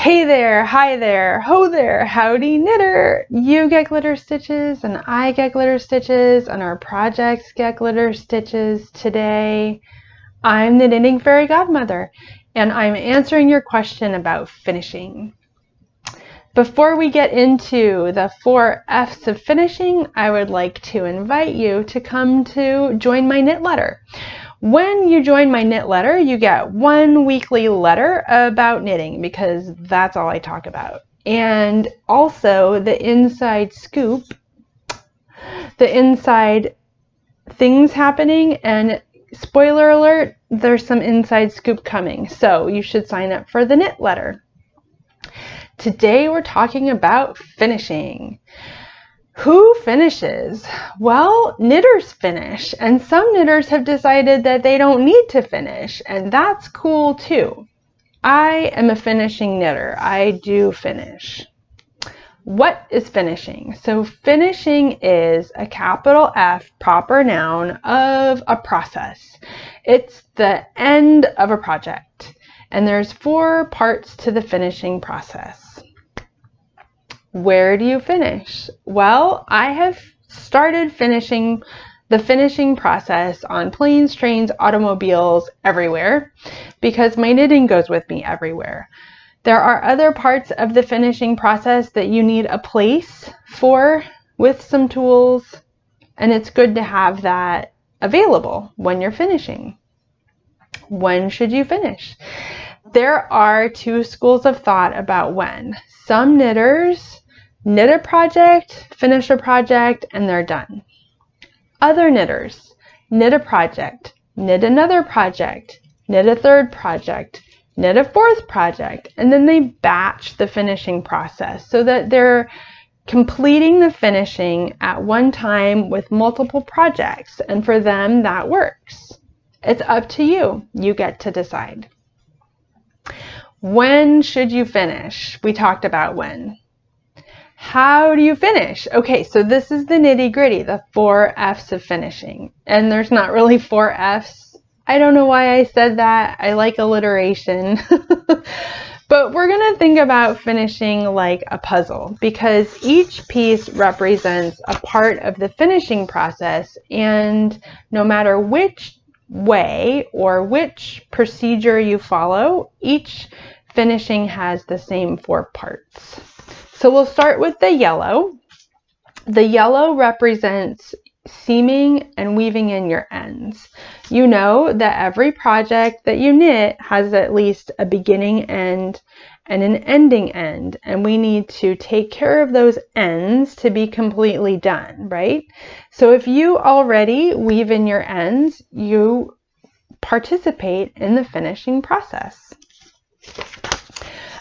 Hey there, hi there, ho there, howdy knitter. You get glitter stitches and I get glitter stitches and our projects get glitter stitches today. I'm the Knitting Fairy Godmother and I'm answering your question about finishing. Before we get into the 4 F's of finishing, I would like to invite you to come to join my knit letter. When you join my knit letter, you get 1 weekly letter about knitting because that's all I talk about. And also the inside scoop, the inside things happening, and spoiler alert, there's some inside scoop coming. So you should sign up for the knit letter. Today we're talking about finishing. Who finishes? Well, knitters finish, and some knitters have decided that they don't need to finish, and that's cool too. I am a finishing knitter. I do finish. What is finishing? So finishing is a capital F proper noun of a process. It's the end of a project, and there's 4 parts to the finishing process. Where do you finish? Well, I have started finishing the finishing process on planes, trains, automobiles, everywhere, because my knitting goes with me everywhere. There are other parts of the finishing process that you need a place for with some tools, and it's good to have that available when you're finishing. When should you finish? There are 2 schools of thought about when. Some knitters knit a project, finish a project, and they're done. Other knitters knit a project, knit another project, knit a 3rd project, knit a 4th project, and then they batch the finishing process so that they're completing the finishing at one time with multiple projects, and for them that works. It's up to you. You get to decide. When should you finish? We talked about when. How do you finish? Okay, so this is the nitty-gritty, the 4 F's of finishing. And there's not really 4 F's. I don't know why I said that. I like alliteration. But we're going to think about finishing like a puzzle, because each piece represents a part of the finishing process, and no matter which way or which procedure you follow, each finishing has the same 4 parts. So we'll start with the yellow. The yellow represents seaming and weaving in your ends. You know that every project that you knit has at least a beginning end and an ending end, and we need to take care of those ends to be completely done, right? So if you already weave in your ends, you participate in the finishing process.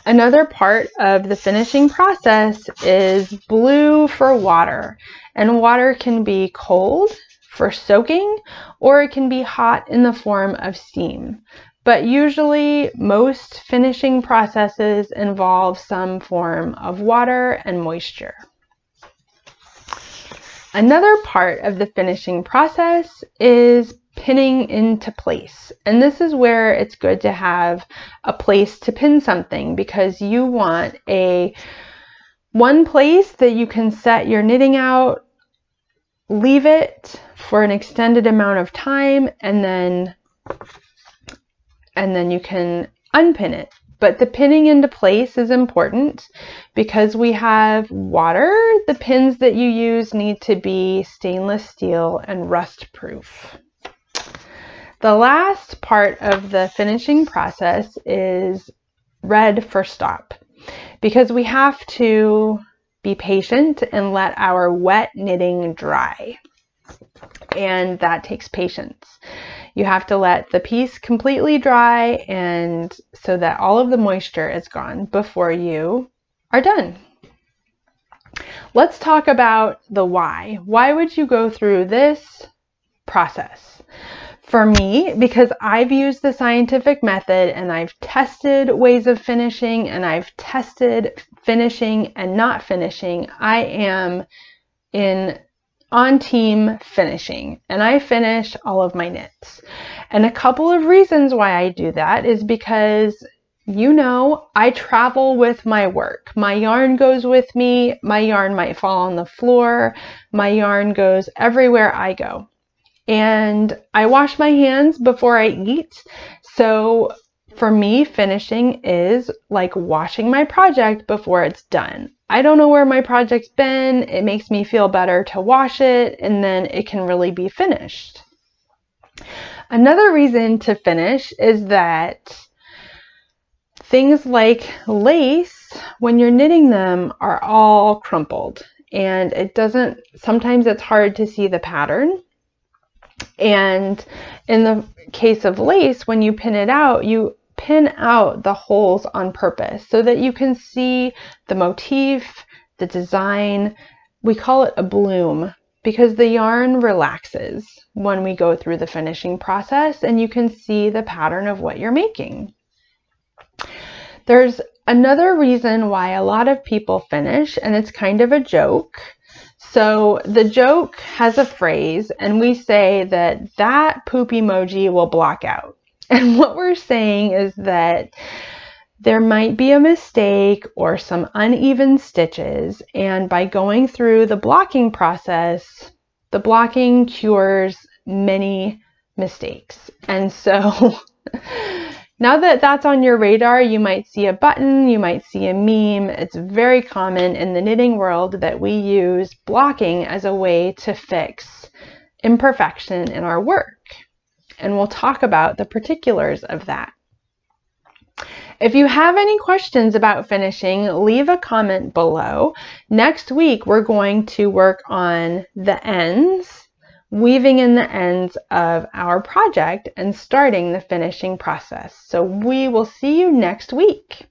Another part of the finishing process is blue for water, and water can be cold for soaking, or it can be hot in the form of steam. But usually most finishing processes involve some form of water and moisture. Another part of the finishing process is pinning into place, and this is where it's good to have a place to pin something, because you want one place that you can set your knitting out, leave it for an extended amount of time, and then you can unpin it. But the pinning into place is important because we have water. The pins that you use need to be stainless steel and rust proof. The last part of the finishing process is red for stop, because we have to be patient and let our wet knitting dry, and that takes patience. You have to let the piece completely dry, and so that all of the moisture is gone before you are done. Let's talk about the why. Why would you go through this process? For me, because I've used the scientific method and I've tested ways of finishing and I've tested finishing and not finishing, I am on team finishing, and I finish all of my knits. And a couple of reasons why I do that is because you know, I travel with my work. My yarn goes with me. My yarn might fall on the floor. My yarn goes everywhere I go. And I wash my hands before I eat. So for me, finishing is like washing my project before it's done. I don't know where my project's been. It makes me feel better to wash it, and then it can really be finished. Another reason to finish is that things like lace, when you're knitting them, are all crumpled, and sometimes it's hard to see the pattern. And in the case of lace, when you pin it out, you pin out the holes on purpose so that you can see the motif, the design. We call it a bloom because the yarn relaxes when we go through the finishing process, and you can see the pattern of what you're making. There's another reason why a lot of people finish, and it's kind of a joke. So the joke has a phrase, and we say that poop emoji will block out. And what we're saying is that there might be a mistake or some uneven stitches, and by going through the blocking process, the blocking cures many mistakes. And so now that that's on your radar, you might see a button, you might see a meme. It's very common in the knitting world that we use blocking as a way to fix imperfection in our work. And we'll talk about the particulars of that. If you have any questions about finishing, leave a comment below. Next week, we're going to work on the ends, weaving in the ends of our project and starting the finishing process. So we will see you next week.